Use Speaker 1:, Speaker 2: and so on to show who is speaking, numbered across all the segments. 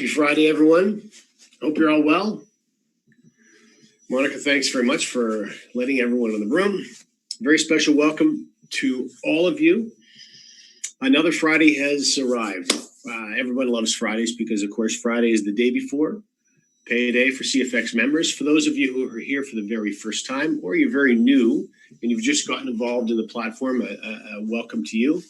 Speaker 1: Happy Friday, everyone. Hope you're all well. Monica, thanks very much for letting everyone in the room. Very special welcome to all of you. Another Friday has arrived. Everyone loves Fridays because, of course, Friday is the day before payday for CFX members. For those of you who are here for the very first time, or you're very new and you've just gotten involved in the platform, welcome to you.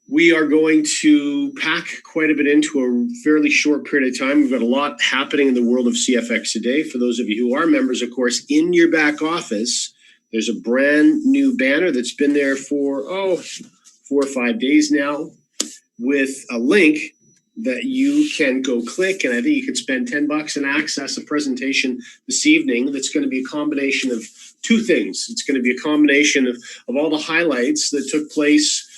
Speaker 1: We are going to pack quite a bit into a fairly short period of time. We've got a lot happening in the world of CFX today. For those of you who are members, of course, in your back office, there's a brand new banner that's been there for, 4 or 5 days now, with a link that you can go click, and I think you can spend $10 and access a presentation this evening that's going to be a combination of two things. It's going to be a combination of all the highlights that took place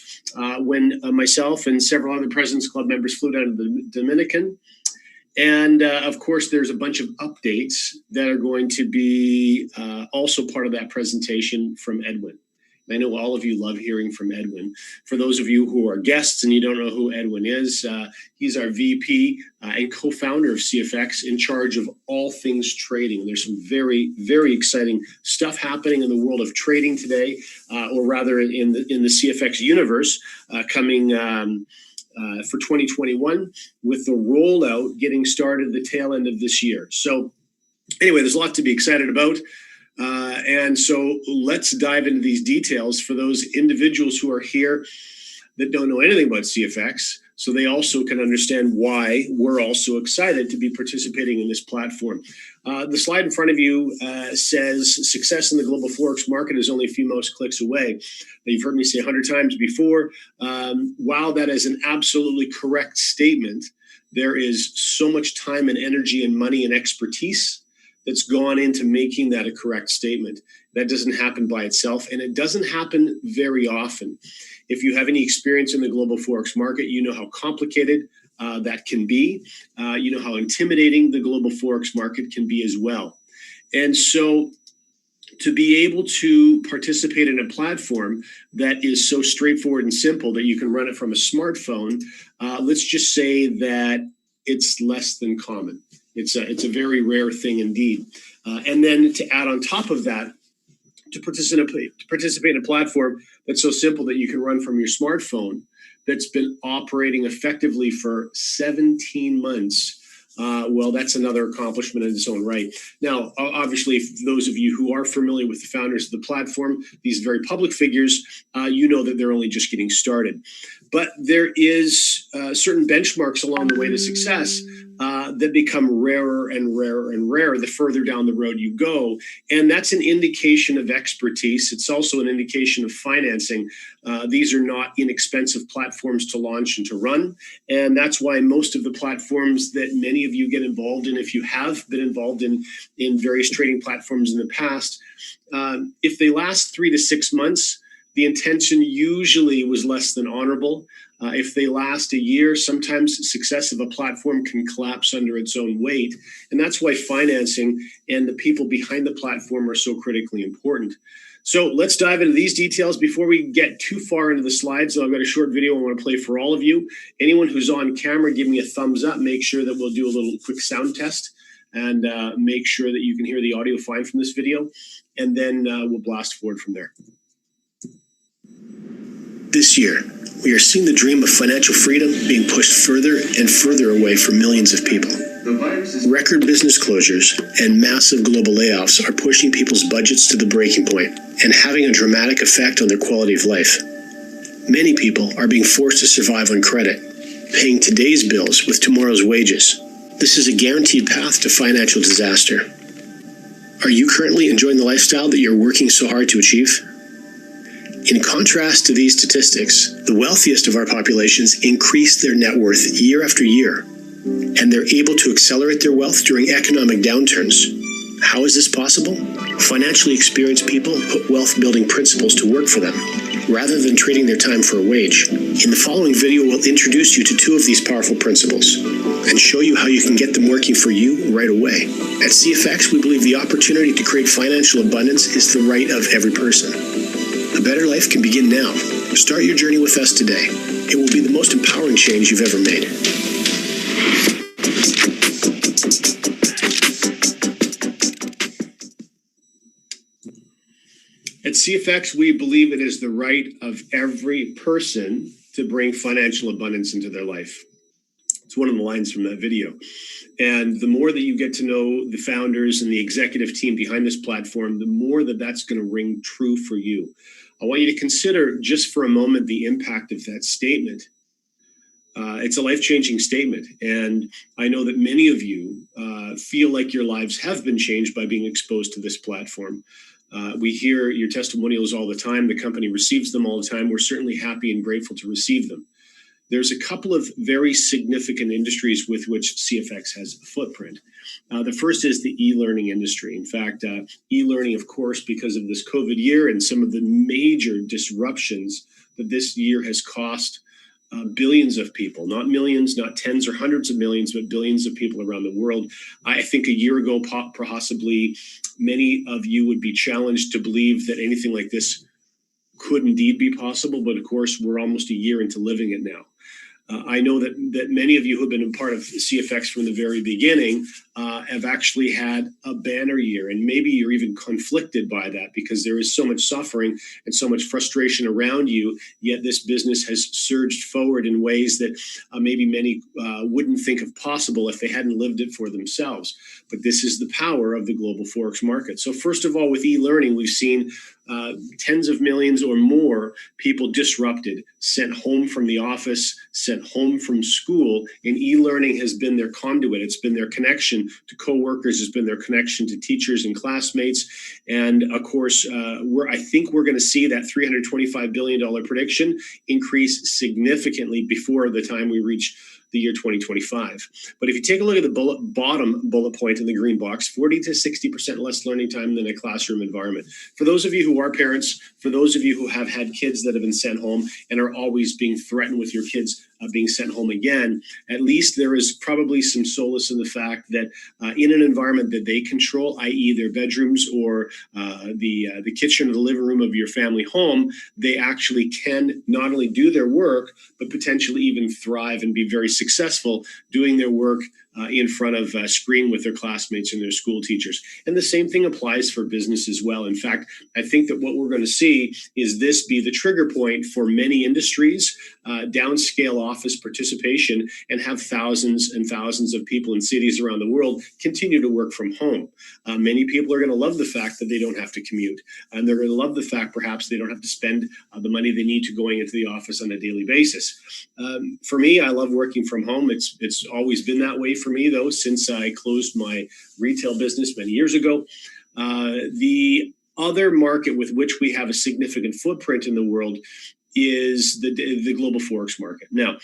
Speaker 1: when myself and several other President's Club members flew down to the Dominican. And of course, there's a bunch of updates that are going to be also part of that presentation from Edwin. I know all of you love hearing from Edwin. For those of you who are guests and you don't know who Edwin is, he's our VP and co-founder of CFX, in charge of all things trading. And there's some very, very exciting stuff happening in the world of trading today, or rather in the CFX universe, coming for 2021, with the rollout getting started at the tail end of this year. So anyway, there's a lot to be excited about. And so let's dive into these details for those individuals who are here that don't know anything about CFX, so they also can understand why we're also excited to be participating in this platform. The slide in front of you says success in the global Forex market is only a few mouse clicks away. You've heard me say 100 times before. While that is an absolutely correct statement, there is so much time and energy and money and expertise that's gone into making that a correct statement. That doesn't happen by itself, and it doesn't happen very often. If you have any experience in the global Forex market, you know how complicated that can be. You know how intimidating the global Forex market can be as well. And so to be able to participate in a platform that is so straightforward and simple that you can run it from a smartphone, let's just say that it's less than common. It's a very rare thing indeed. And then to add on top of that, to participate in a platform that's so simple that you can run from your smartphone, that's been operating effectively for 17 months, well, that's another accomplishment in its own right. Now, obviously, for those of you who are familiar with the founders of the platform, these very public figures, you know that they're only just getting started. But there is certain benchmarks along the way to success that become rarer and rarer and rarer the further down the road you go. And that's an indication of expertise. It's also an indication of financing. These are not inexpensive platforms to launch and to run. And that's why most of the platforms that many of you get involved in, if you have been involved in various trading platforms in the past, if they last 3 to 6 months, the intention usually was less than honorable. If they last a year, sometimes the success of a platform can collapse under its own weight. And that's why financing and the people behind the platform are so critically important. So let's dive into these details. Before we get too far into the slides, I've got a short video I want to play for all of you. Anyone who's on camera, give me a thumbs up. Make sure that we'll do a little quick sound test and make sure that you can hear the audio fine from this video. And then we'll blast forward from there. This year, we are seeing the dream of financial freedom being pushed further and further away from millions of people. Record business closures and massive global layoffs are pushing people's budgets to the breaking point and having a dramatic effect on their quality of life. Many people are being forced to survive on credit, paying today's bills with tomorrow's wages. This is a guaranteed path to financial disaster. Are you currently enjoying the lifestyle that you're working so hard to achieve? In contrast to these statistics, the wealthiest of our populations increase their net worth year after year, and they're able to accelerate their wealth during economic downturns. How is this possible? Financially experienced people put wealth-building principles to work for them, rather than trading their time for a wage. In the following video, we'll introduce you to 2 of these powerful principles and show you how you can get them working for you right away. At CFX, we believe the opportunity to create financial abundance is the right of every person. A better life can begin now. Start your journey with us today. It will be the most empowering change you've ever made. CFX, we believe it is the right of every person to bring financial abundance into their life. It's one of the lines from that video. And the more that you get to know the founders and the executive team behind this platform, the more that that's going to ring true for you. I want you to consider just for a moment the impact of that statement. It's a life-changing statement. And I know that many of you feel like your lives have been changed by being exposed to this platform. We hear your testimonials all the time. The company receives them all the time. We're certainly happy and grateful to receive them. There's a couple of very significant industries with which CFX has a footprint. The first is the e-learning industry. In fact, e-learning, of course, because of this COVID year and some of the major disruptions that this year has cost billions of people, not millions, not tens or hundreds of millions, but billions of people around the world. I think a year ago, possibly many of you would be challenged to believe that anything like this could indeed be possible. But of course, we're almost a year into living it now. I know that many of you who have been a part of CFX from the very beginning have actually had a banner year, and maybe you're even conflicted by that because there is so much suffering and so much frustration around you, yet this business has surged forward in ways that maybe many wouldn't think of possible if they hadn't lived it for themselves. But this is the power of the global Forex market. So first of all, with e-learning, we've seen tens of millions or more people disrupted, sent home from the office, sent home from school, and e-learning has been their conduit. It's been their connection to coworkers, it's been their connection to teachers and classmates. And of course, I think we're going to see that $325 billion prediction increase significantly before the time we reach the year 2025. But if you take a look at the bottom bullet point in the green box, 40 to 60% less learning time than a classroom environment. For those of you who are parents, for those of you who have had kids that have been sent home and are always being threatened with your kids being sent home again, at least there is probably some solace in the fact that in an environment that they control, i.e. their bedrooms or the kitchen or the living room of your family home, they actually can not only do their work, but potentially even thrive and be very successful doing their work in front of a screen with their classmates and their school teachers. And the same thing applies for business as well. In fact, I think that what we're going to see is this be the trigger point for many industries, downscale office participation, and have thousands and thousands of people in cities around the world continue to work from home. Many people are going to love the fact that they don't have to commute. And they're going to love the fact perhaps they don't have to spend the money they need to going into the office on a daily basis. For me, I love working from home. It's always been that way for me, though, since I closed my retail business many years ago. The other market with which we have a significant footprint in the world is the global Forex market. Now,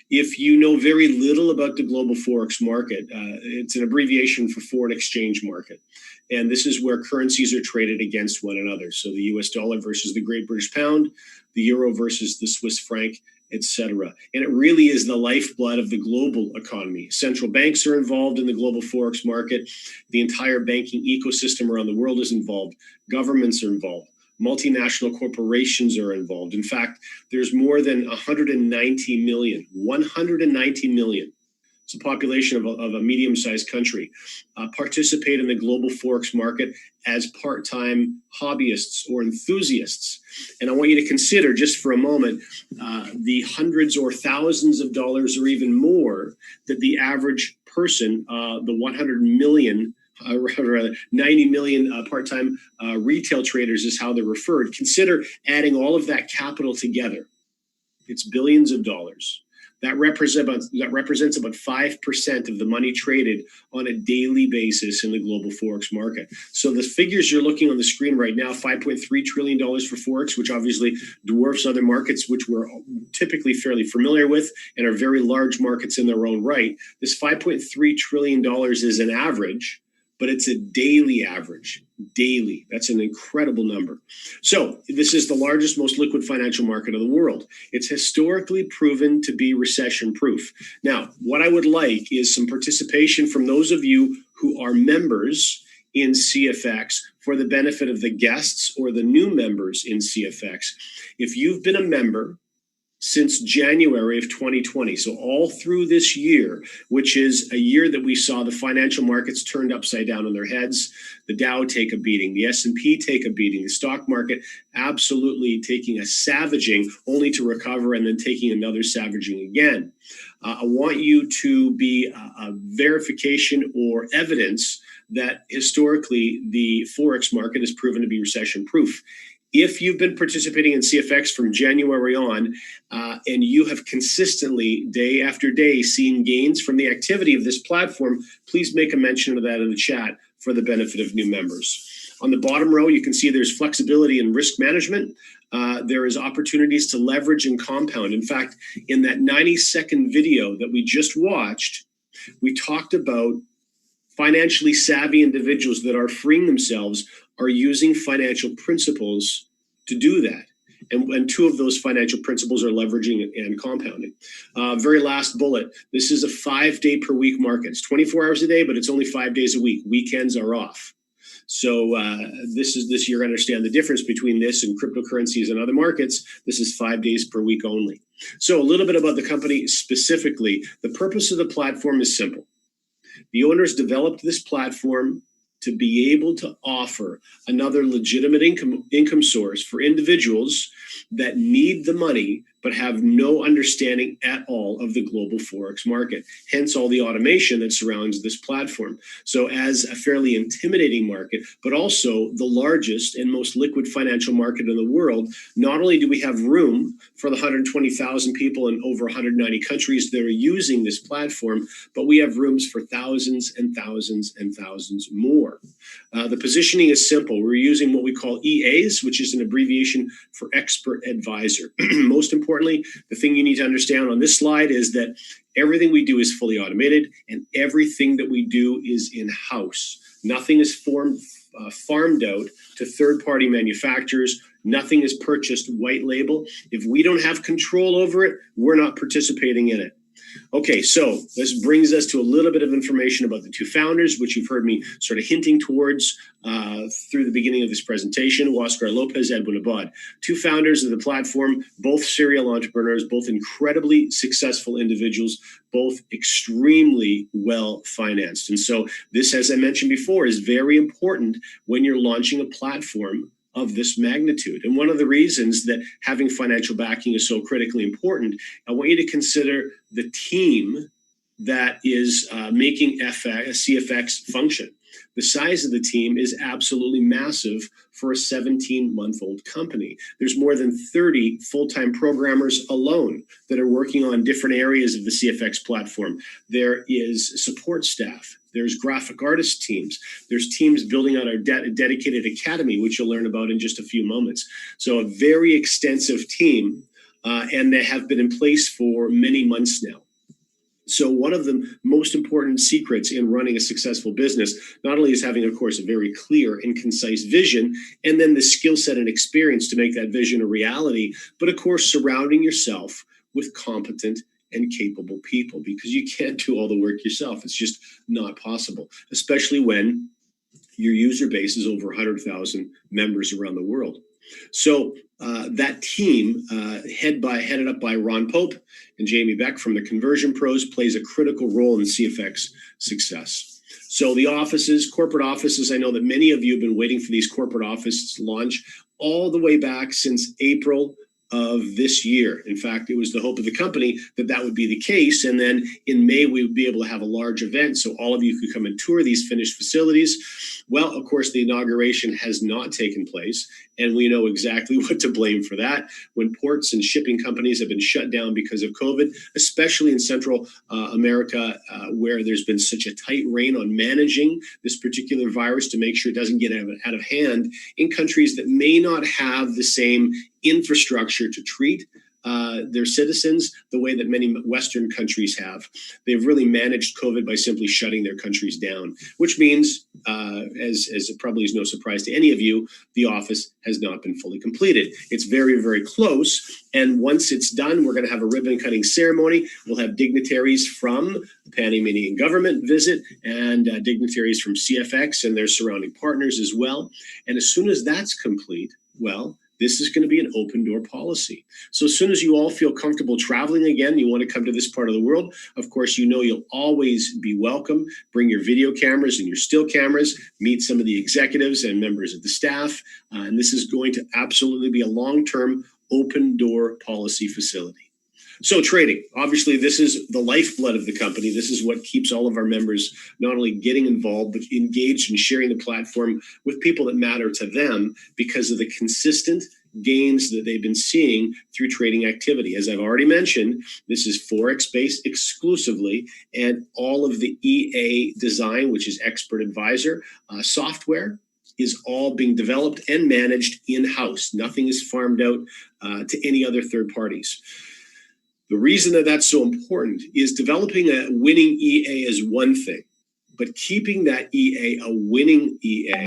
Speaker 1: if you know very little about the global Forex market, it's an abbreviation for foreign exchange market. And this is where currencies are traded against one another. So the US dollar versus the Great British Pound, the euro versus the Swiss franc, etc. And it really is the lifeblood of the global economy. Central banks are involved in the global Forex market. The entire banking ecosystem around the world is involved. Governments are involved. Multinational corporations are involved. In fact, there's more than 190 million. It's a population of a medium-sized country, participate in the global Forex market as part-time hobbyists or enthusiasts. And I want you to consider just for a moment the hundreds or thousands of dollars or even more that the average person, the 100 million, rather 90 million part-time retail traders is how they're referred. Consider adding all of that capital together. It's billions of dollars. That represents about 5% of the money traded on a daily basis in the global Forex market. So the figures you're looking on the screen right now, $5.3 trillion for Forex, which obviously dwarfs other markets, which we're typically fairly familiar with and are very large markets in their own right. This $5.3 trillion is an average, but it's a daily average. Daily. That's an incredible number. So this is the largest, most liquid financial market of the world. It's historically proven to be recession-proof. Now, what I would like is some participation from those of you who are members in CFX for the benefit of the guests or the new members in CFX. If you've been a member since January of 2020. So all through this year, which is a year that we saw the financial markets turned upside down on their heads, the Dow take a beating, the S&P take a beating, the stock market absolutely taking a savaging only to recover and then taking another savaging again. I want you to be a verification or evidence that historically the Forex market has proven to be recession proof. If you've been participating in CFX from January on, and you have consistently, day after day, seen gains from the activity of this platform, please make a mention of that in the chat for the benefit of new members. On the bottom row, you can see there's flexibility in risk management. There is opportunities to leverage and compound. In fact, in that 90-second video that we just watched, we talked about financially savvy individuals that are freeing themselves are using financial principles to do that. And two of those financial principles are leveraging and compounding. Very last bullet. This is a 5-day per week market. It's 24 hours a day, but it's only 5 days a week. Weekends are off. So this you're going to understand the difference between this and cryptocurrencies and other markets. This is 5 days per week only. So a little bit about the company specifically. The purpose of the platform is simple. The owners developed this platform to be able to offer another legitimate income source for individuals that need the money but have no understanding at all of the global Forex market. Hence all the automation that surrounds this platform. So as a fairly intimidating market, but also the largest and most liquid financial market in the world, not only do we have room for the 120,000 people in over 190 countries that are using this platform, but we have rooms for thousands and thousands and thousands more. The positioning is simple. We're using what we call EAs, which is an abbreviation for expert advisor. Most importantly, the thing you need to understand on this slide is that everything we do is fully automated and everything that we do is in-house. Nothing is farmed out to third-party manufacturers. Nothing is purchased white label. If we don't have control over it, we're not participating in it. Okay, so this brings us to a little bit of information about the two founders, which you've heard me sort of hinting towards through the beginning of this presentation, Oscar Lopez, Edwin Abad. Two founders of the platform, both serial entrepreneurs, both incredibly successful individuals, both extremely well financed. And so this, as I mentioned before, is very important when you're launching a platform of this magnitude. And one of the reasons that having financial backing is so critically important, I want you to consider the team that is making CFX function. The size of the team is absolutely massive for a 17-month-old company. There's more than 30 full-time programmers alone that are working on different areas of the CFX platform. There is support staff. There's graphic artist teams. There's teams building out our dedicated academy, which you'll learn about in just a few moments. So a very extensive team, and they have been in place for many months now. So one of the most important secrets in running a successful business, not only is having, of course, a very clear and concise vision, and then the skill set and experience to make that vision a reality, but of course, surrounding yourself with competent and capable people, because you can't do all the work yourself. It's just not possible, especially when your user base is over 100,000 members around the world. So that team, headed up by Ron Pope and Jamie Beck from the Conversion Pros, plays a critical role in CFX success. So the offices, corporate offices, I know that many of you have been waiting for these corporate offices to launch all the way back since April of this year. In fact, it was the hope of the company that that would be the case. And then in May, we would be able to have a large event so all of you could come and tour these finished facilities. Well, of course, the inauguration has not taken place, and we know exactly what to blame for that. When ports and shipping companies have been shut down because of COVID, especially in Central America, where there's been such a tight rein on managing this particular virus to make sure it doesn't get out of hand in countries that may not have the same infrastructure to treat their citizens the way that many Western countries have. They've really managed COVID by simply shutting their countries down, which means, as it probably is no surprise to any of you, the office has not been fully completed. It's very, very close. And once it's done, we're going to have a ribbon cutting ceremony. We'll have dignitaries from the Panamanian government visit and dignitaries from CFX and their surrounding partners as well. And as soon as that's complete, well, this is going to be an open door policy. So as soon as you all feel comfortable traveling again, you want to come to this part of the world, of course, you know you'll always be welcome. Bring your video cameras and your still cameras, meet some of the executives and members of the staff. And this is going to absolutely be a long-term open door policy facility. So trading, obviously, this is the lifeblood of the company. This is what keeps all of our members not only getting involved, but engaged in sharing the platform with people that matter to them because of the consistent gains that they've been seeing through trading activity. As I've already mentioned, this is Forex-based exclusively, and all of the EA design, which is Expert Advisor software, is all being developed and managed in-house. Nothing is farmed out to any other third parties. The reason that that's so important is developing a winning EA is one thing, but keeping that EA a winning EA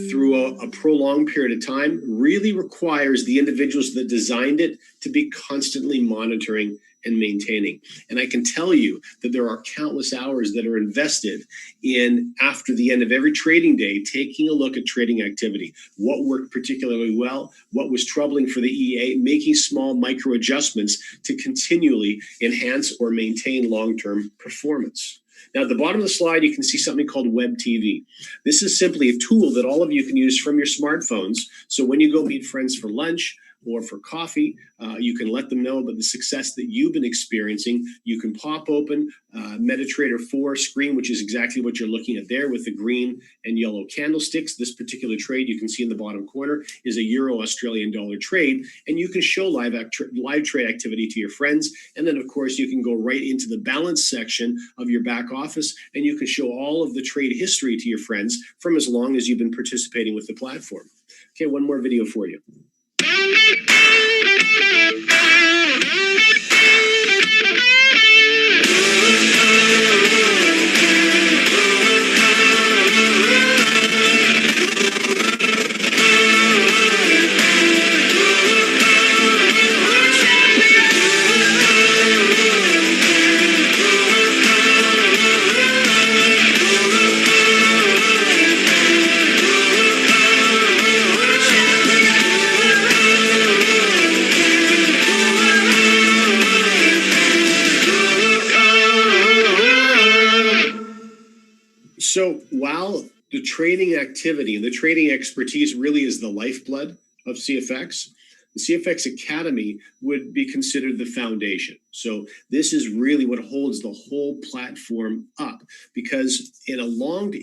Speaker 1: through a prolonged period of time really requires the individuals that designed it to be constantly monitoring and maintaining. And I can tell you that there are countless hours that are invested in, after the end of every trading day, taking a look at trading activity, what worked particularly well, what was troubling for the EA, making small micro adjustments to continually enhance or maintain long-term performance. Now, at the bottom of the slide, you can see something called Web TV. This is simply a tool that all of you can use from your smartphones. So when you go meet friends for lunch or for coffee, you can let them know about the success that you've been experiencing. You can pop open MetaTrader 4 screen, which is exactly what you're looking at there with the green and yellow candlesticks. This particular trade you can see in the bottom corner is a Euro Australian dollar trade, and you can show live trade activity to your friends. And then, of course, you can go right into the balance section of your back office, and you can show all of the trade history to your friends from as long as you've been participating with the platform. Okay, one more video for you. So while the trading activity and the trading expertise really is the lifeblood of CFX, the CFX Academy would be considered the foundation. So this is really what holds the whole platform up, because in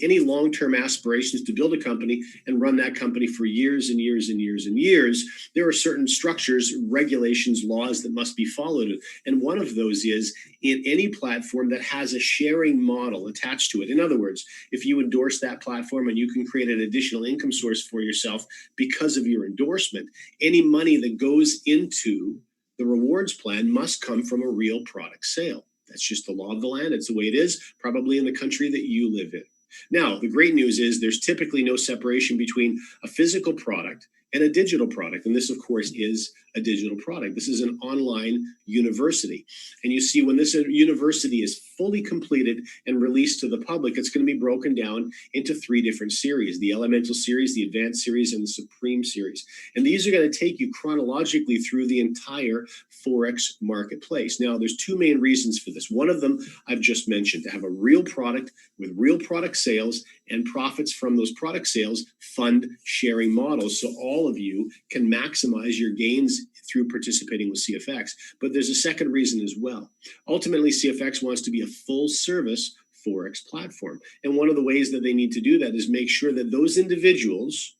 Speaker 1: any long-term aspirations to build a company and run that company for years and years and years and years, there are certain structures, regulations, laws that must be followed. And one of those is in any platform that has a sharing model attached to it. In other words, if you endorse that platform and you can create an additional income source for yourself because of your endorsement, any money that goes into the rewards plan must come from a real product sale. That's just the law of the land. It's the way it is, probably in the country that you live in. Now, the great news is there's typically no separation between a physical product and a digital product. And this, of course, is a digital product. This is an online university. And you see, when this university is fully completed and released to the public, it's going to be broken down into 3 different series: the Elemental series, the Advanced series, and the Supreme series. And these are going to take you chronologically through the entire Forex marketplace. Now, there's 2 main reasons for this. One of them I've just mentioned: to have a real product with real product sales, and profits from those product sales fund sharing models, so all of you can maximize your gains through participating with CFX. But there's a second reason as well. Ultimately, CFX wants to be a full service Forex platform. And one of the ways that they need to do that is make sure that those individuals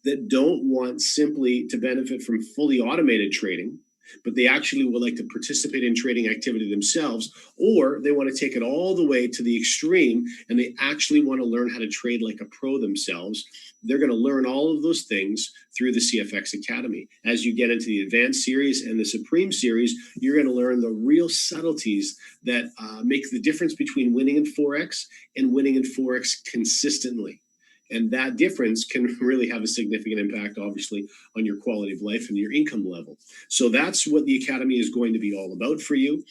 Speaker 1: that don't want simply to benefit from fully automated trading, but they actually would like to participate in trading activity themselves, or they want to take it all the way to the extreme and they actually want to learn how to trade like a pro themselves, they're going to learn all of those things through the CFX Academy. As you get into the Advanced series and the Supreme series, you're going to learn the real subtleties that make the difference between winning in Forex and winning in Forex consistently. And that difference can really have a significant impact, obviously, on your quality of life and your income level. So that's what the Academy is going to be all about for you.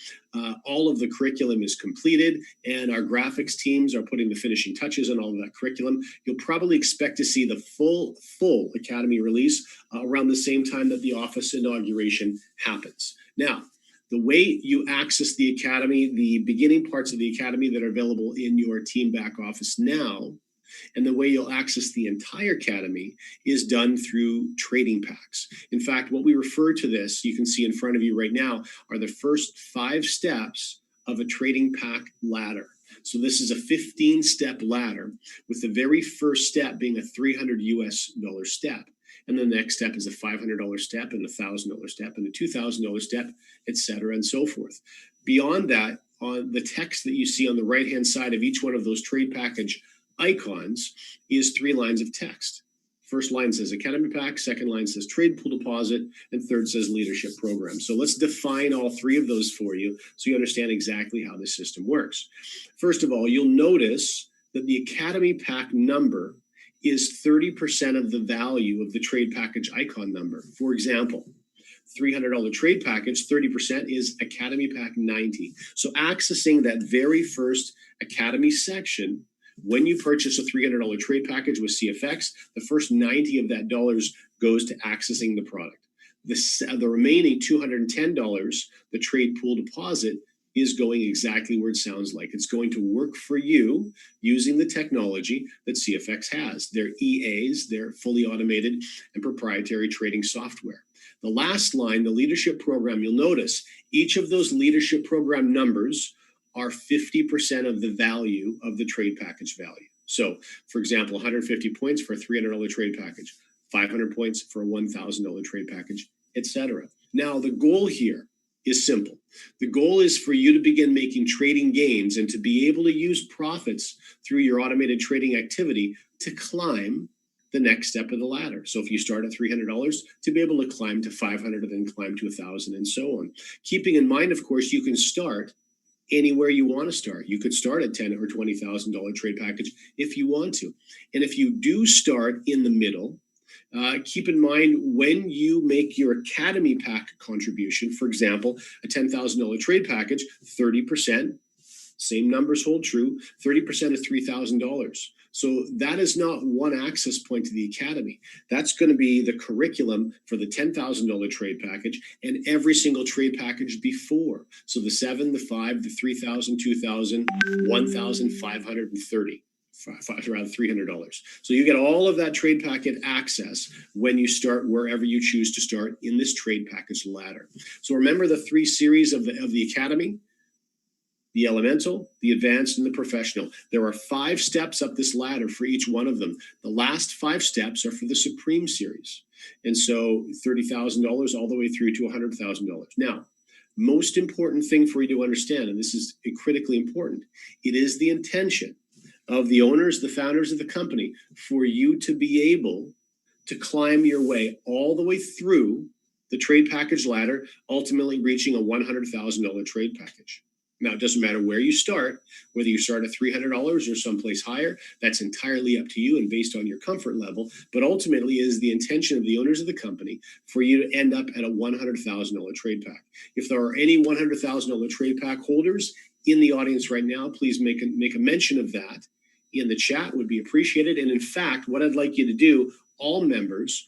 Speaker 1: All of the curriculum is completed, and our graphics teams are putting the finishing touches on all of that curriculum. You'll probably expect to see the full Academy release around the same time that the office inauguration happens. Now, the way you access the Academy, the beginning parts of the Academy that are available in your team back office now, and the way you'll access the entire Academy is done through trading packs. In fact, what we refer to this, you can see in front of you right now, are the first 5 steps of a trading pack ladder. So this is a 15-step ladder, with the very first step being a $300 step. And the next step is a $500 step, and a $1,000 step, and a $2,000 step, etc., and so forth. Beyond that, on the text that you see on the right-hand side of each one of those trade package icons is 3 lines of text. First line says Academy Pack, second line says Trade Pool Deposit, and third says Leadership Program. So let's define all 3 of those for you so you understand exactly how the system works. First of all, you'll notice that the Academy Pack number is 30% of the value of the trade package icon number. For example, $300 trade package, 30% is Academy Pack 90. So accessing that very first Academy section, when you purchase a $300 trade package with CFX, the first 90 of that dollars goes to accessing the product. The remaining $210, the trade pool deposit, is going exactly where it sounds like. It's going to work for you using the technology that CFX has. They're EAs, they're fully automated and proprietary trading software. The last line, the leadership program, you'll notice each of those leadership program numbers are 50% of the value of the trade package value. So, for example, 150 points for a $300 trade package, 500 points for a $1,000 trade package, etc. Now, the goal here is simple. The goal is for you to begin making trading gains and to be able to use profits through your automated trading activity to climb the next step of the ladder. So if you start at $300, to be able to climb to $500 and then climb to $1,000 and so on. Keeping in mind, of course, you can start anywhere you want to start. You could start at $10,000 or $20,000 trade package if you want to. And if you do start in the middle, keep in mind when you make your Academy Pack contribution, for example, a $10,000 trade package, 30%, same numbers hold true, 30% is $3,000. So that is not one access point to the Academy. That's going to be the curriculum for the $10,000 trade package and every single trade package before. So the 7, the 5, the 3,000, 2,000, 1,530. Around $300. So you get all of that trade packet access when you start wherever you choose to start in this trade package ladder. So remember the 3 series of the Academy: the Elemental, the Advanced, and the Professional. There are 5 steps up this ladder for each one of them. The last 5 steps are for the Supreme series. And so $30,000 all the way through to $100,000. Now, most important thing for you to understand, and this is critically important, it is the intention of the owners, the founders of the company, for you to be able to climb your way all the way through the trade package ladder, ultimately reaching a $100,000 trade package. Now, it doesn't matter where you start, whether you start at $300 or someplace higher, that's entirely up to you and based on your comfort level. But ultimately, it is the intention of the owners of the company for you to end up at a $100,000 trade pack. If there are any $100,000 trade pack holders in the audience right now, please make a mention of that in the chat, would be appreciated. And in fact, what I'd like you to do, all members,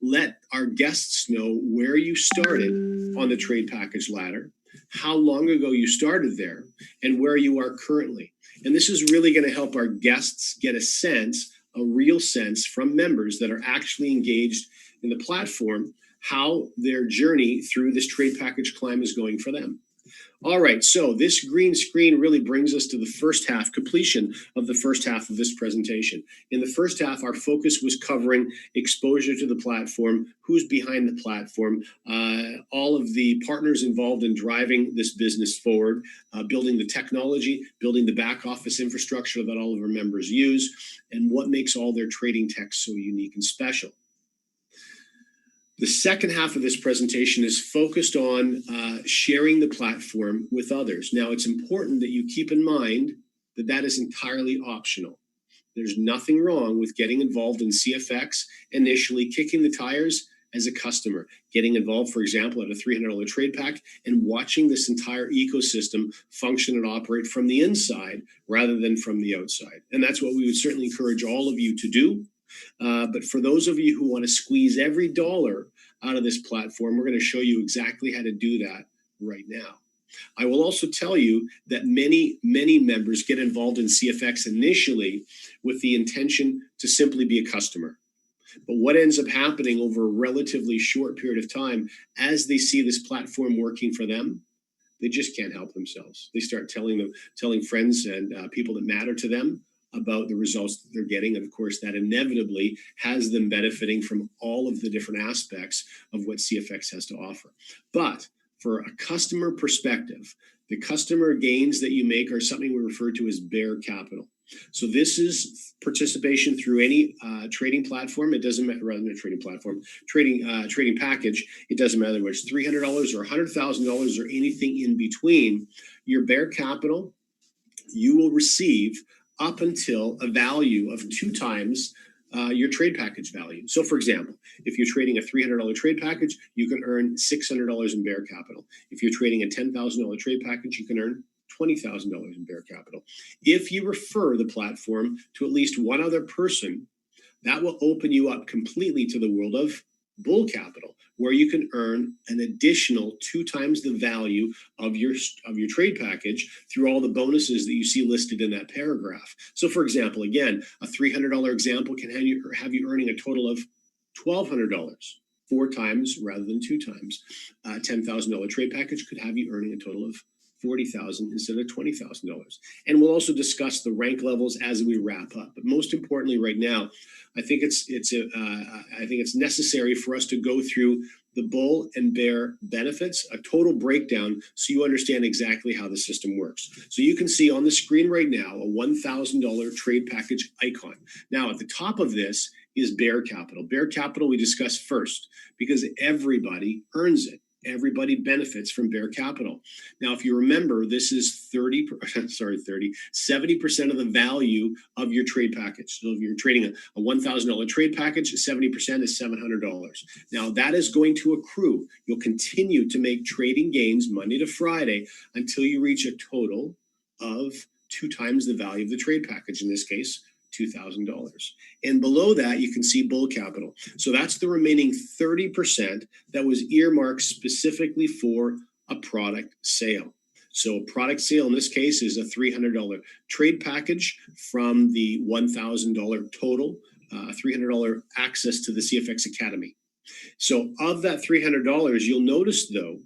Speaker 1: let our guests know where you started on the trade package ladder, how long ago you started there, and where you are currently. And this is really going to help our guests get a sense, a real sense from members that are actually engaged in the platform, how their journey through this trade package climb is going for them. All right, so this green screen really brings us to the first half, completion of the first half of this presentation. In the first half, our focus was covering exposure to the platform, who's behind the platform, all of the partners involved in driving this business forward, building the technology, building the back office infrastructure that all of our members use, and what makes all their trading tech so unique and special. The second half of this presentation is focused on sharing the platform with others. Now, it's important that you keep in mind that that is entirely optional. There's nothing wrong with getting involved in CFX initially, kicking the tires as a customer, getting involved, for example, at a $300 trade pack and watching this entire ecosystem function and operate from the inside rather than from the outside. And that's what we would certainly encourage all of you to do. But for those of you who want to squeeze every dollar out of this platform, we're going to show you exactly how to do that right now. I will also tell you that many members get involved in CFX initially with the intention to simply be a customer. But what ends up happening over a relatively short period of time, as they see this platform working for them, they just can't help themselves. They start telling friends and people that matter to them about the results that they're getting. And of course, that inevitably has them benefiting from all of the different aspects of what CFX has to offer. But for a customer perspective, the customer gains that you make are something we refer to as bare capital. So this is participation through any trading platform. It doesn't matter, rather than a trading platform, trading package. It doesn't matter whether it's $300 or $100,000 or anything in between. Your bare capital, you will receive up until a value of 2 times your trade package value. So for example, if you're trading a $300 trade package, you can earn $600 in bare capital. If you're trading a $10,000 trade package, you can earn $20,000 in bare capital. If you refer the platform to at least one other person, that will open you up completely to the world of bull capital, where you can earn an additional 2 times the value of your trade package through all the bonuses that you see listed in that paragraph. So for example, again, a $300 example can have you earning a total of $1,200, 4 times rather than 2 times. A $10,000 trade package could have you earning a total of $40,000 instead of $20,000. And we'll also discuss the rank levels as we wrap up. But most importantly, right now, I think it's necessary for us to go through the bull and bear benefits, a total breakdown, so you understand exactly how the system works. So you can see on the screen right now a $1,000 trade package icon. Now at the top of this is bare capital. Bare capital we discuss first because everybody earns it. Everybody benefits from bare capital. Now, if you remember, this is 70% of the value of your trade package. So if you're trading a $1,000 trade package, 70% is $700. Now, that is going to accrue. You'll continue to make trading gains Monday to Friday until you reach a total of 2 times the value of the trade package, in this case, $2,000. And below that, you can see bull capital. So that's the remaining 30% that was earmarked specifically for a product sale. So a product sale in this case is a $300 trade package from the $1,000 total, $300 access to the CFX Academy. So of that $300, you'll notice though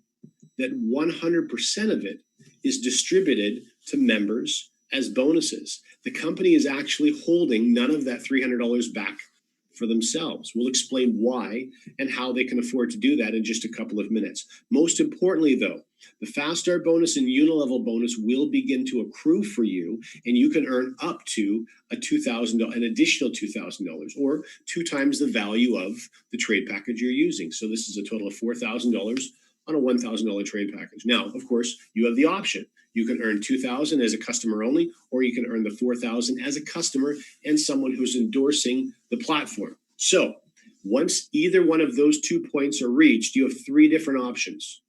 Speaker 1: that 100% of it is distributed to members as bonuses. The company is actually holding none of that $300 back for themselves. We'll explain why and how they can afford to do that in just a couple of minutes. Most importantly, though, the Fast Start bonus and unilevel bonus will begin to accrue for you, and you can earn up to a $2,000, an additional $2,000, or 2 times the value of the trade package you're using. So this is a total of $4,000 on a $1,000 trade package. Now, of course, you have the option. You can earn $2,000 as a customer only, or you can earn the $4,000 as a customer and someone who's endorsing the platform. So once either one of those 2 points are reached, you have 3 different options.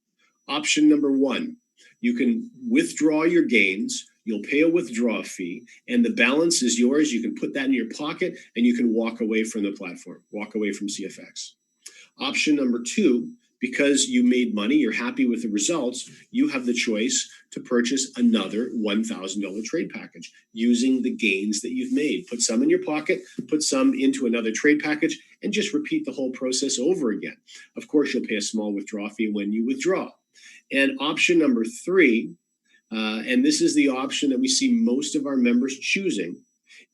Speaker 1: Option number 1, you can withdraw your gains. You'll pay a withdrawal fee, and the balance is yours. You can put that in your pocket, and you can walk away from the platform, walk away from CFX. Option number 2, because you made money, you're happy with the results, you have the choice to purchase another $1,000 trade package using the gains that you've made. Put some in your pocket, put some into another trade package, and just repeat the whole process over again. Of course, you'll pay a small withdrawal fee when you withdraw. And option number 3, and this is the option that we see most of our members choosing,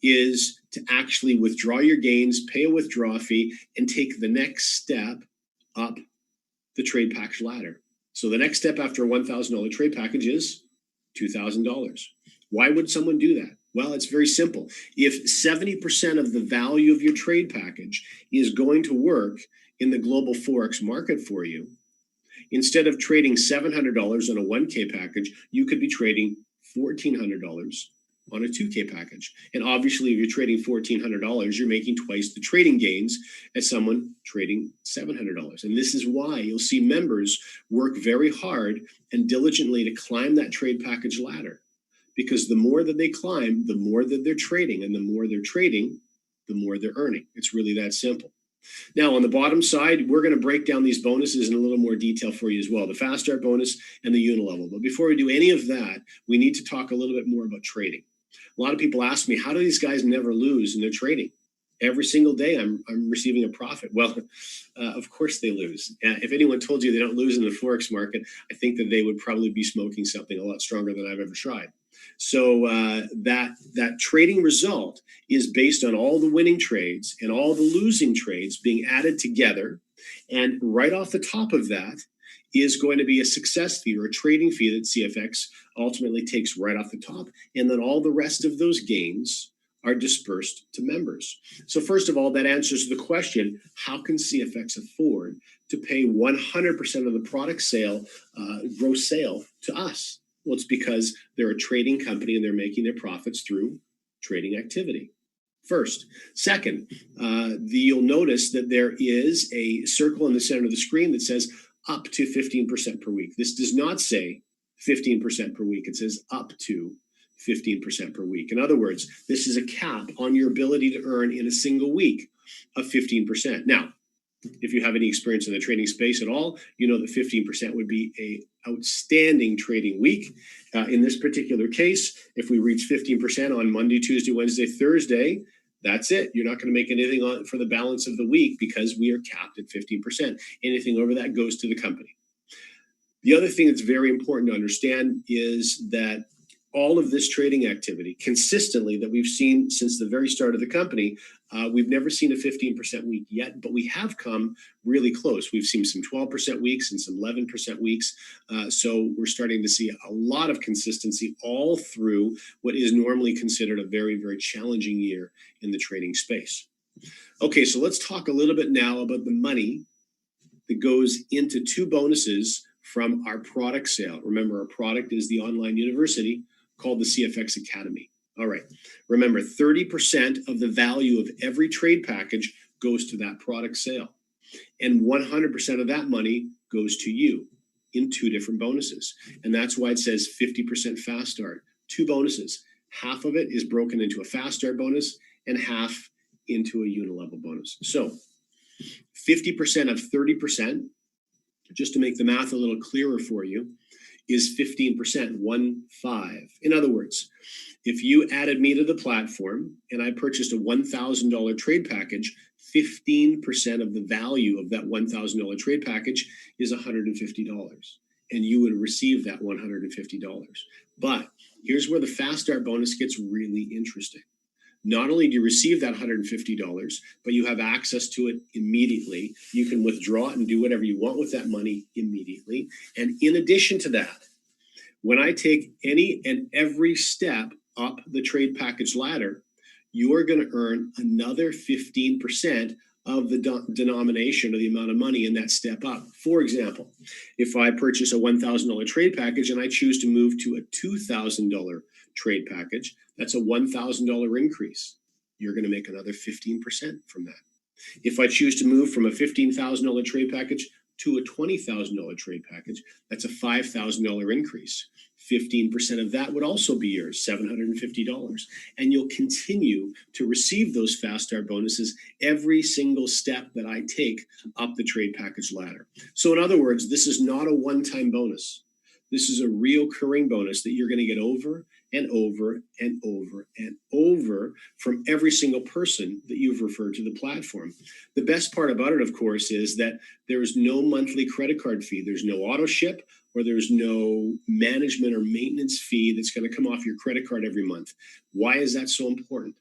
Speaker 1: is to actually withdraw your gains, pay a withdrawal fee, and take the next step up the trade package ladder. So the next step after a $1,000 trade package is $2,000. Why would someone do that? Well, it's very simple. If 70% of the value of your trade package is going to work in the global Forex market for you, instead of trading $700 on a 1K package, you could be trading $1,400 on a 2K package. And obviously, if you're trading $1,400, you're making twice the trading gains as someone trading $700. And this is why you'll see members work very hard and diligently to climb that trade package ladder. Because the more that they climb, the more that they're trading, and the more they're trading, the more they're earning. It's really that simple. Now, on the bottom side, we're going to break down these bonuses in a little more detail for you as well, the fast start bonus and the unilevel. But before we do any of that, we need to talk a little bit more about trading. A lot of people ask me, how do these guys never lose in their trading? Every single day I'm receiving a profit. Well, of course they lose. If anyone told you they don't lose in the Forex market, I think that they would probably be smoking something a lot stronger than I've ever tried. So that trading result is based on all the winning trades and all the losing trades being added together. And right off the top of that is going to be a success fee or a trading fee that CFX ultimately takes right off the top. And then all the rest of those gains are dispersed to members. So first of all, that answers the question, how can CFX afford to pay 100% of the product sale, gross sale to us? Well, it's because they're a trading company and they're making their profits through trading activity. First. Second, you'll notice that there is a circle in the center of the screen that says up to 15% per week. This does not say 15% per week. It says up to 15% per week. In other words, this is a cap on your ability to earn in a single week of 15%. Now, if you have any experience in the trading space at all, you know that 15% would be an outstanding trading week. In this particular case, if we reach 15% on Monday, Tuesday, Wednesday, Thursday, that's it. You're not going to make anything on for the balance of the week because we are capped at 15%. Anything over that goes to the company. The other thing that's very important to understand is that all of this trading activity consistently that we've seen since the very start of the company, we've never seen a 15% week yet, but we have come really close. We've seen some 12% weeks and some 11% weeks. So we're starting to see a lot of consistency all through what is normally considered a very, very challenging year in the trading space. Okay, so let's talk a little bit now about the money that goes into two bonuses from our product sale. Remember, our product is the online university called the CFX Academy. All right. Remember, 30% of the value of every trade package goes to that product sale. And 100% of that money goes to you in two different bonuses. And that's why it says 50% fast start. Two bonuses. Half of it is broken into a fast start bonus and half into a unilevel bonus. So 50% of 30%, just to make the math a little clearer for you, is 15%, 1-5. In other words, if you added me to the platform and I purchased a $1,000 trade package, 15% of the value of that $1,000 trade package is $150. And you would receive that $150. But here's where the fast start bonus gets really interesting. Not only do you receive that $150, but you have access to it immediately. You can withdraw it and do whatever you want with that money immediately. And in addition to that, when I take any and every step up the trade package ladder, you are going to earn another 15% of the denomination or the amount of money in that step up. For example, if I purchase a $1,000 trade package and I choose to move to a $2,000 trade package, that's a $1,000 increase. You're going to make another 15% from that. If I choose to move from a $15,000 trade package to a $20,000 trade package, that's a $5,000 increase. 15% of that would also be yours, $750. And you'll continue to receive those fast start bonuses every single step that I take up the trade package ladder. So in other words, this is not a one-time bonus. This is a recurring bonus that you're going to get over and over and over and over from every single person that you've referred to the platform. The best part about it, of course, is that there's no monthly credit card fee. There's no auto ship, or there's no management or maintenance fee that's going to come off your credit card every month. Why is that so important?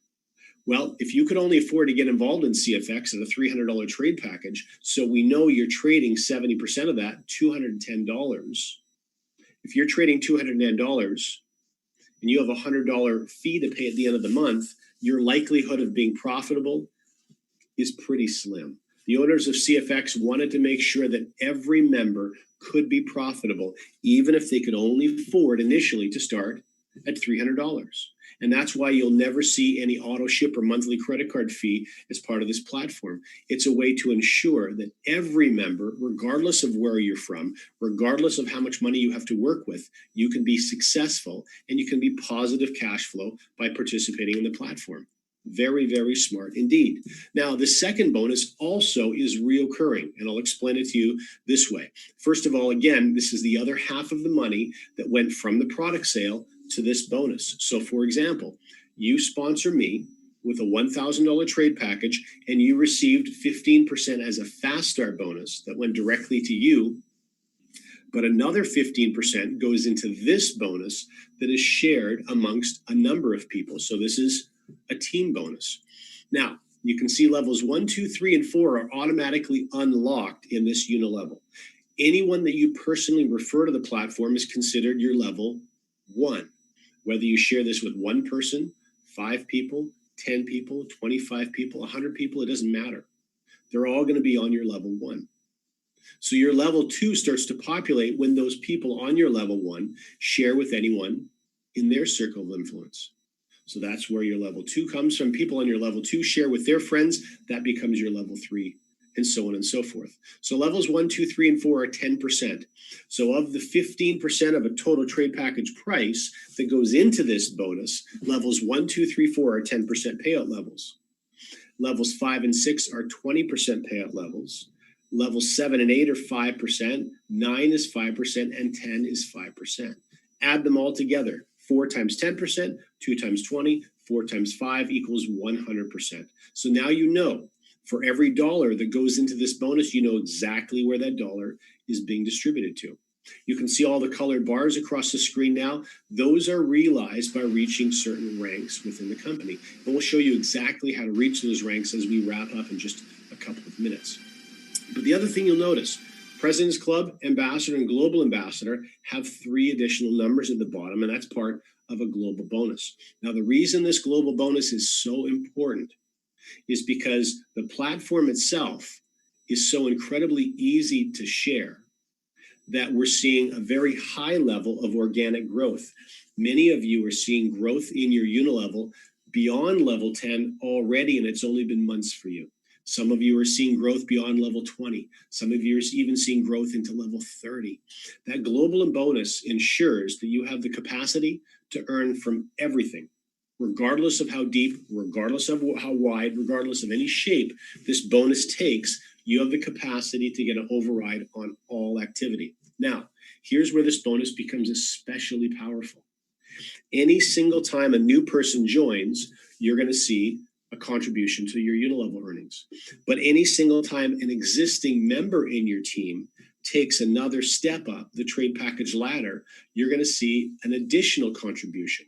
Speaker 1: Well, if you could only afford to get involved in CFX at a $300 trade package, so we know you're trading 70% of that, $210. If you're trading $210 and you have a $100 fee to pay at the end of the month, your likelihood of being profitable is pretty slim. The owners of CFX wanted to make sure that every member could be profitable, even if they could only afford initially to start at $300. And that's why you'll never see any auto ship or monthly credit card fee as part of this platform. It's a way to ensure that every member, regardless of where you're from, regardless of how much money you have to work with, you can be successful and you can be positive cash flow by participating in the platform. Very, very smart indeed. Now, the second bonus also is reoccurring, and I'll explain it to you this way. First of all, again, this is the other half of the money that went from the product sale to this bonus. So, for example, you sponsor me with a $1,000 trade package, and you received 15% as a fast start bonus that went directly to you. But another 15% goes into this bonus that is shared amongst a number of people. So this is a team bonus. Now, you can see levels 1, 2, 3, and 4 are automatically unlocked in this unilevel. Anyone that you personally refer to the platform is considered your level 1. Whether you share this with one person, 5 people, 10 people, 25 people, 100 people, it doesn't matter. They're all going to be on your level 1. So your level 2 starts to populate when those people on your level 1 share with anyone in their circle of influence. So that's where your level 2 comes from. People on your level 2 share with their friends. That becomes your level 3, and so on and so forth. So levels 1, 2, 3, and 4 are 10%. So of the 15% of a total trade package price that goes into this bonus, levels 1, 2, 3, 4 are 10% payout levels. Levels 5 and 6 are 20% payout levels. Levels 7 and 8 are 5%, 9 is 5%, and 10 is 5%. Add them all together. 4 times 10%, 2 times 20, 4 times 5 equals 100%. So now you know, for every dollar that goes into this bonus, you know exactly where that dollar is being distributed to. You can see all the colored bars across the screen now. Those are realized by reaching certain ranks within the company. And we'll show you exactly how to reach those ranks as we wrap up in just a couple of minutes. But the other thing you'll notice, President's Club, Ambassador, and Global Ambassador have 3 additional numbers at the bottom, and that's part of a global bonus. Now, the reason this global bonus is so important is because the platform itself is so incredibly easy to share that we're seeing a very high level of organic growth. Many of you are seeing growth in your unilevel beyond level 10 already, and it's only been months for you. Some of you are seeing growth beyond level 20. Some of you are even seeing growth into level 30. That global bonus ensures that you have the capacity to earn from everything, regardless of how deep, regardless of how wide, regardless of any shape this bonus takes. You have the capacity to get an override on all activity. Now, here's where this bonus becomes especially powerful. Any single time a new person joins, you're going to see a contribution to your unilevel earnings. But any single time an existing member in your team takes another step up the trade package ladder, you're going to see an additional contribution.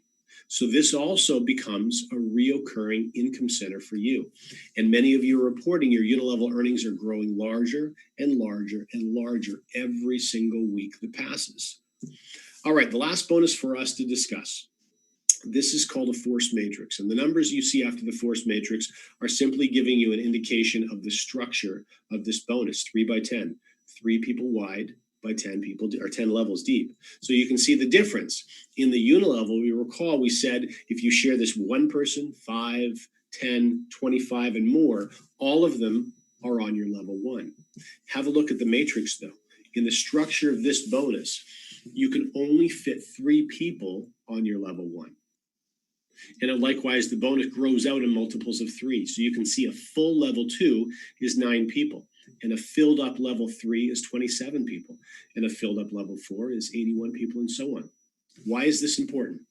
Speaker 1: So this also becomes a reoccurring income center for you. And many of you are reporting your unilevel earnings are growing larger and larger and larger every single week that passes. All right, the last bonus for us to discuss. This is called a force matrix. And the numbers you see after the force matrix are simply giving you an indication of the structure of this bonus, 3 by 10, 3 people wide by 10 people, or 10 levels deep. So you can see the difference. In the unilevel, we recall we said if you share this one person, 5, 10, 25, and more, all of them are on your level 1. Have a look at the matrix, though. In the structure of this bonus, you can only fit 3 people on your level 1. And likewise, the bonus grows out in multiples of 3. So you can see a full level 2 is 9 people. And a filled up level 3 is 27 people. And a filled up level 4 is 81 people, and so on. Why is this important?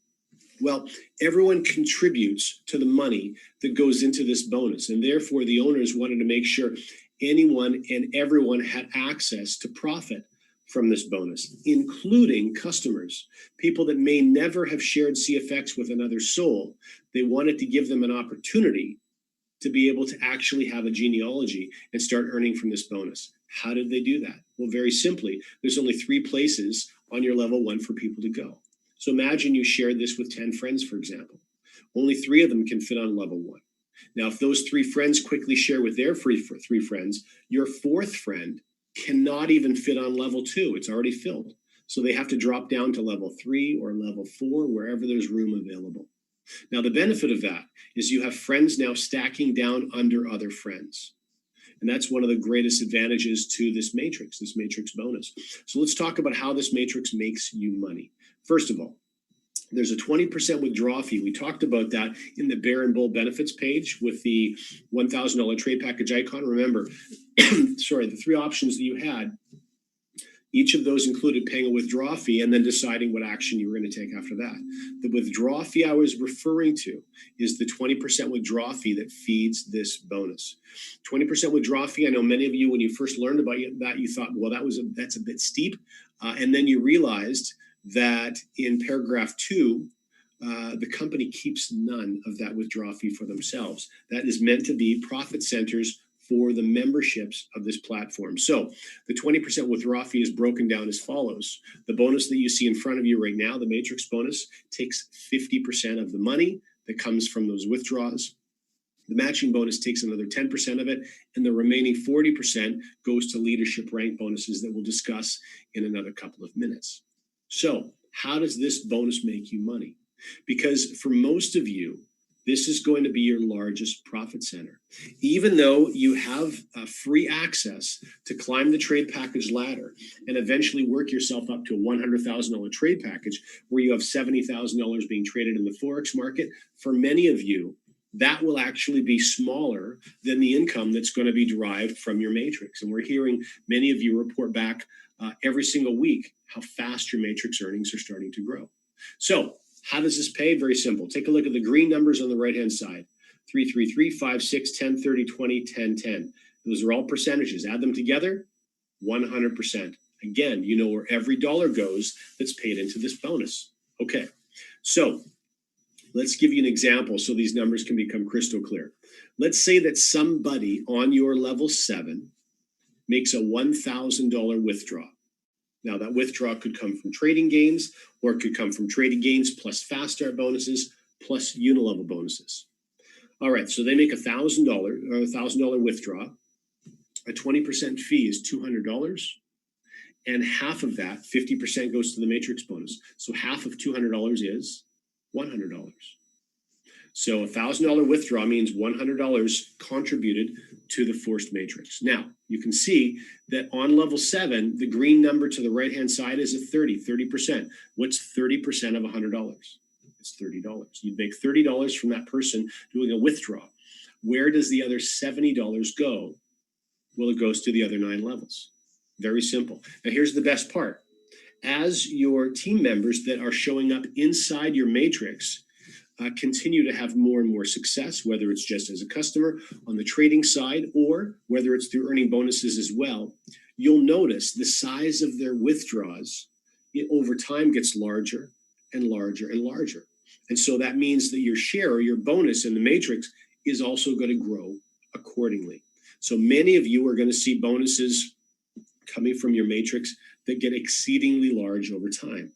Speaker 1: Well, everyone contributes to the money that goes into this bonus. And therefore, the owners wanted to make sure anyone and everyone had access to profit from this bonus, including customers, people that may never have shared CFX with another soul. They wanted to give them an opportunity to be able to actually have a genealogy and start earning from this bonus. How did they do that? Well, very simply, there's only 3 places on your level 1 for people to go. So imagine you shared this with 10 friends, for example. Only 3 of them can fit on level 1. Now, if those 3 friends quickly share with their 3 friends, your 4th friend cannot even fit on level 2. It's already filled. So they have to drop down to level 3 or level 4, wherever there's room available. Now, the benefit of that is you have friends now stacking down under other friends. And that's one of the greatest advantages to this matrix bonus. So let's talk about how this matrix makes you money. First of all, there's a 20% withdrawal fee. We talked about that in the Bear and Bull benefits page with the $1,000 trade package icon. Remember, sorry, the 3 options that you had, each of those included paying a withdrawal fee and then deciding what action you were going to take after that. The withdrawal fee I was referring to is the 20% withdrawal fee that feeds this bonus. 20% withdrawal fee. I know many of you, when you first learned about that, you thought, well, that's a bit steep. And then you realized that in paragraph 2, the company keeps none of that withdrawal fee for themselves. That is meant to be profit centers for the memberships of this platform. So the 20% withdrawal fee is broken down as follows. The bonus that you see in front of you right now, the matrix bonus, takes 50% of the money that comes from those withdrawals. The matching bonus takes another 10% of it, and the remaining 40% goes to leadership rank bonuses that we'll discuss in another couple of minutes. So how does this bonus make you money? Because for most of you, this is going to be your largest profit center. Even though you have free access to climb the trade package ladder and eventually work yourself up to a $100,000 trade package where you have $70,000 being traded in the Forex market, for many of you, that will actually be smaller than the income that's going to be derived from your matrix. And we're hearing many of you report back every single week how fast your matrix earnings are starting to grow. So how does this pay? Very simple. Take a look at the green numbers on the right-hand side. 3, 3, 3, 5, 6, 10, 30, 20, 10, 10. Those are all percentages. Add them together, 100%. Again, you know where every dollar goes that's paid into this bonus. Okay, so let's give you an example so these numbers can become crystal clear. Let's say that somebody on your level 7 makes a $1,000 withdrawal. Now, that withdrawal could come from trading gains, or it could come from trading gains plus fast start bonuses plus unilevel bonuses. All right, so they make $1,000 withdrawal. A 20% fee is $200, and half of that, 50%, goes to the matrix bonus. So half of $200 is $100. So a $1,000 withdrawal means $100 contributed to the forced matrix. Now, you can see that on level 7, the green number to the right-hand side is a 30%. What's 30% of $100? It's $30. You'd make $30 from that person doing a withdrawal. Where does the other $70 go? Well, it goes to the other 9 levels. Very simple. Now, here's the best part. As your team members that are showing up inside your matrix continue to have more and more success, whether it's just as a customer on the trading side or whether it's through earning bonuses as well, you'll notice the size of their withdrawals over time gets larger and larger and larger. And so that means that your share or your bonus in the matrix is also going to grow accordingly. So many of you are going to see bonuses coming from your matrix that get exceedingly large over time.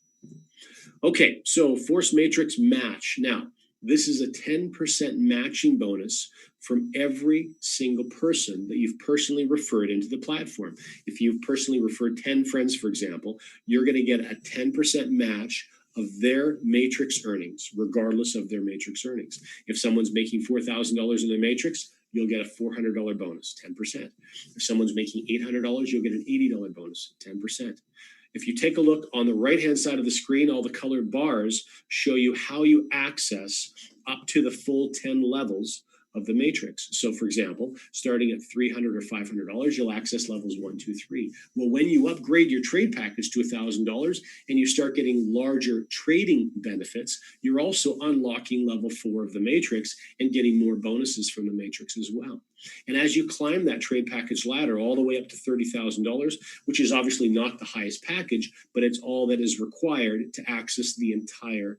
Speaker 1: Okay, so force matrix match. Now, this is a 10% matching bonus from every single person that you've personally referred into the platform. If you've personally referred 10 friends, for example, you're going to get a 10% match of their matrix earnings, regardless of their matrix earnings. If someone's making $4,000 in their matrix, you'll get a $400 bonus, 10%. If someone's making $800, you'll get an $80 bonus, 10%. If you take a look on the right-hand side of the screen, all the colored bars show you how you access up to the full 10 levels of the matrix. So for example, starting at $300 or $500, you'll access levels 1, 2, 3. Well, when you upgrade your trade package to $1,000 and you start getting larger trading benefits, you're also unlocking level 4 of the matrix and getting more bonuses from the matrix as well. And as you climb that trade package ladder all the way up to $30,000, which is obviously not the highest package, but it's all that is required to access the entire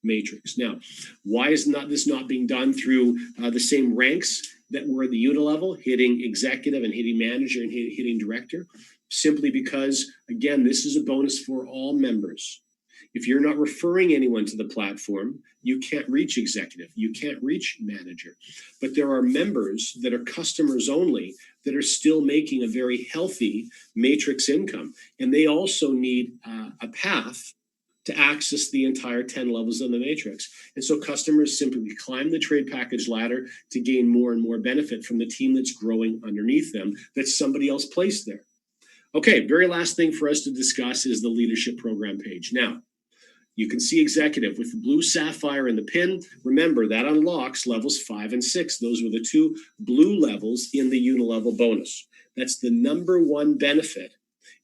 Speaker 1: matrix. Now, why is this not being done through the same ranks that were at the UTA level, hitting executive and hitting manager and hitting director? Simply because, again, this is a bonus for all members. If you're not referring anyone to the platform, you can't reach executive, you can't reach manager. But there are members that are customers only that are still making a very healthy matrix income. And they also need a path to access the entire 10 levels of the matrix. And so customers simply climb the trade package ladder to gain more and more benefit from the team that's growing underneath them that somebody else placed there. Okay, very last thing for us to discuss is the leadership program page. Now, you can see executive with the blue sapphire in the pin. Remember, that unlocks levels 5 and 6. Those were the two blue levels in the unilevel bonus. That's the number one benefit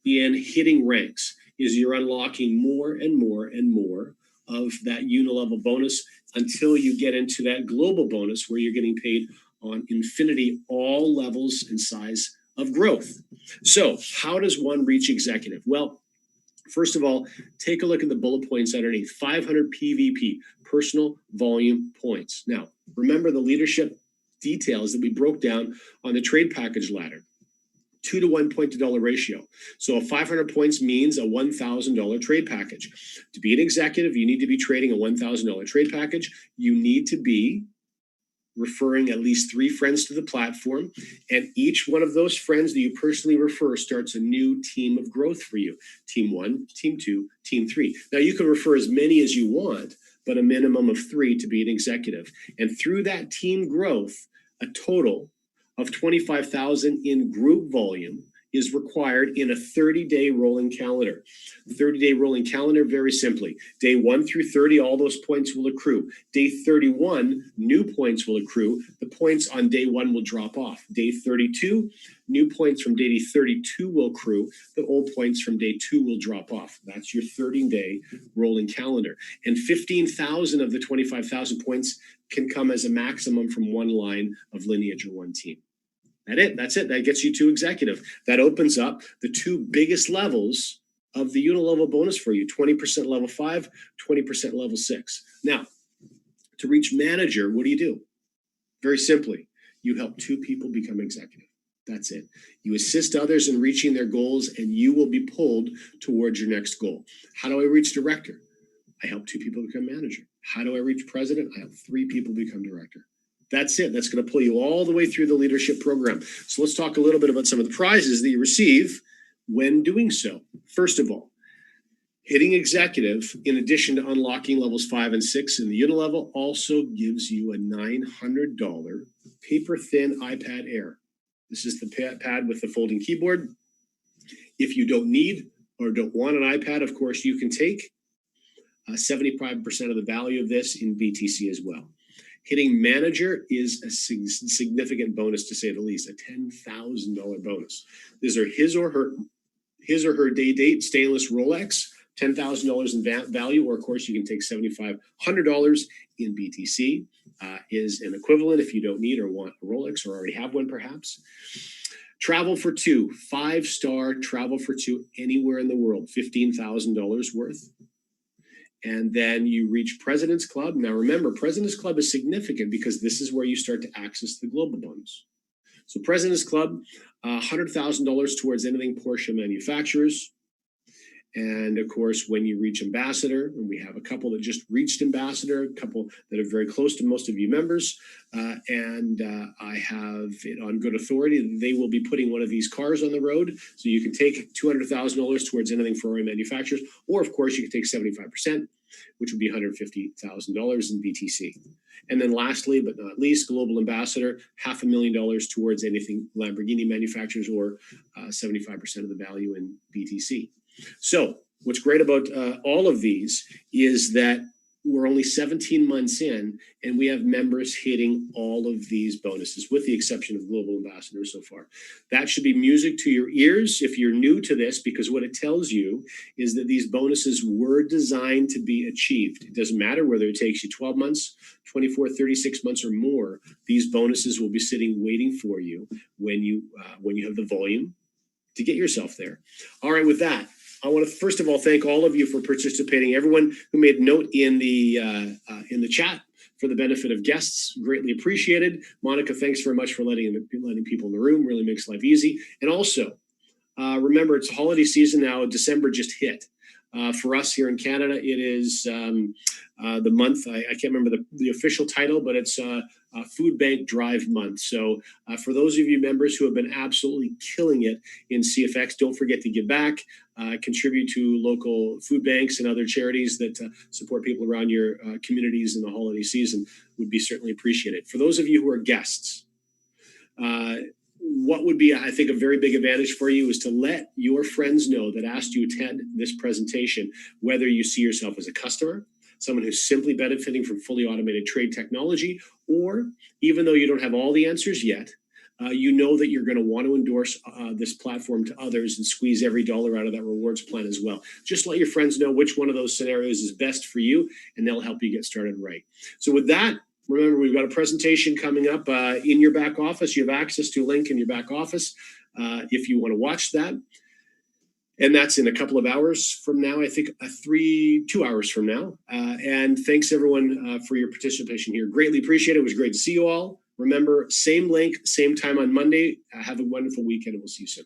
Speaker 1: in hitting ranks, is you're unlocking more and more and more of that unilevel bonus until you get into that global bonus where you're getting paid on infinity, all levels and size of growth. So how does one reach executive? Well, first of all, take a look at the bullet points underneath. 500 PVP, personal volume points. Now, remember the leadership details that we broke down on the trade package ladder. 2 to 1 point to dollar ratio. So 500 points means a $1,000 trade package. To be an executive, you need to be trading a $1,000 trade package. You need to be referring at least 3 friends to the platform. And each one of those friends that you personally refer starts a new team of growth for you. Team 1, Team 2, Team 3. Now you can refer as many as you want, but a minimum of 3 to be an executive. And through that team growth, a total of 25,000 in group volume is required in a 30-day rolling calendar. 30-day rolling calendar, very simply. Day 1 through 30, all those points will accrue. Day 31, new points will accrue. The points on day 1 will drop off. Day 32, new points from day 32 will accrue. The old points from day 2 will drop off. That's your 30-day rolling calendar. And 15,000 of the 25,000 points can come as a maximum from one line of lineage or one team. That's it. That gets you to executive. That opens up the 2 biggest levels of the unilevel bonus for you, 20% level 5, 20% level 6. Now, to reach manager, what do? Very simply, you help 2 people become executive. That's it. You assist others in reaching their goals, and you will be pulled towards your next goal. How do I reach director? I help 2 people become manager. How do I reach president? I help 3 people become director. That's it. That's going to pull you all the way through the leadership program. So let's talk a little bit about some of the prizes that you receive when doing so. First of all, hitting executive, in addition to unlocking levels 5 and 6 in the unilevel, also gives you a $900 paper-thin iPad Air. This is the pad with the folding keyboard. If you don't need or don't want an iPad, of course, you can take 75% of the value of this in BTC as well. Hitting manager is a significant bonus, to say the least, a $10,000 bonus. These are his or her day date stainless Rolex, $10,000 in value, or of course you can take $7,500 in BTC is an equivalent if you don't need or want a Rolex or already have one perhaps. Travel for 2, 5-star travel for 2 anywhere in the world, $15,000 worth. And then you reach President's Club. Now remember, President's Club is significant because this is where you start to access the global bonus. So President's Club, $100,000 towards anything Porsche manufacturers. And of course, when you reach Ambassador, and we have a couple that just reached Ambassador, a couple that are very close to most of you members, I have it on good authority. They will be putting one of these cars on the road. So you can take $200,000 towards anything Ferrari manufacturers, or of course, you can take 75%, which would be $150,000 in BTC. And then lastly, but not least, Global Ambassador, $500,000 towards anything Lamborghini manufacturers, or 75% of the value in BTC. So what's great about all of these is that we're only 17 months in, and we have members hitting all of these bonuses, with the exception of Global Ambassador so far. That should be music to your ears if you're new to this, because what it tells you is that these bonuses were designed to be achieved. It doesn't matter whether it takes you 12 months, 24, 36 months or more. These bonuses will be sitting waiting for you when you have the volume to get yourself there. All right, with that, I want to first of all thank all of you for participating. Everyone who made note in the chat for the benefit of guests, greatly appreciated. Monica, thanks very much for letting people in the room. Really makes life easy. And also, remember, it's holiday season now. December just hit. For us here in Canada, it is the month, I can't remember the official title, but it's Food Bank Drive Month. So for those of you members who have been absolutely killing it in CFX, don't forget to give back, contribute to local food banks and other charities that support people around your communities in the holiday season would be certainly appreciated. For those of you who are guests, what would be, I think, a very big advantage for you is to let your friends know that asked you to attend this presentation, whether you see yourself as a customer, someone who's simply benefiting from fully automated trade technology, or even though you don't have all the answers yet, you know that you're going to want to endorse this platform to others and squeeze every dollar out of that rewards plan as well. Just let your friends know which one of those scenarios is best for you, and they'll help you get started right. So with that, remember, we've got a presentation coming up in your back office. You have access to a link in your back office if you want to watch that. And that's in a couple of hours from now, I think 2 hours from now. And thanks everyone for your participation here. Greatly appreciate it. It was great to see you all. Remember, same link, same time on Monday. Have a wonderful weekend, and we'll see you soon.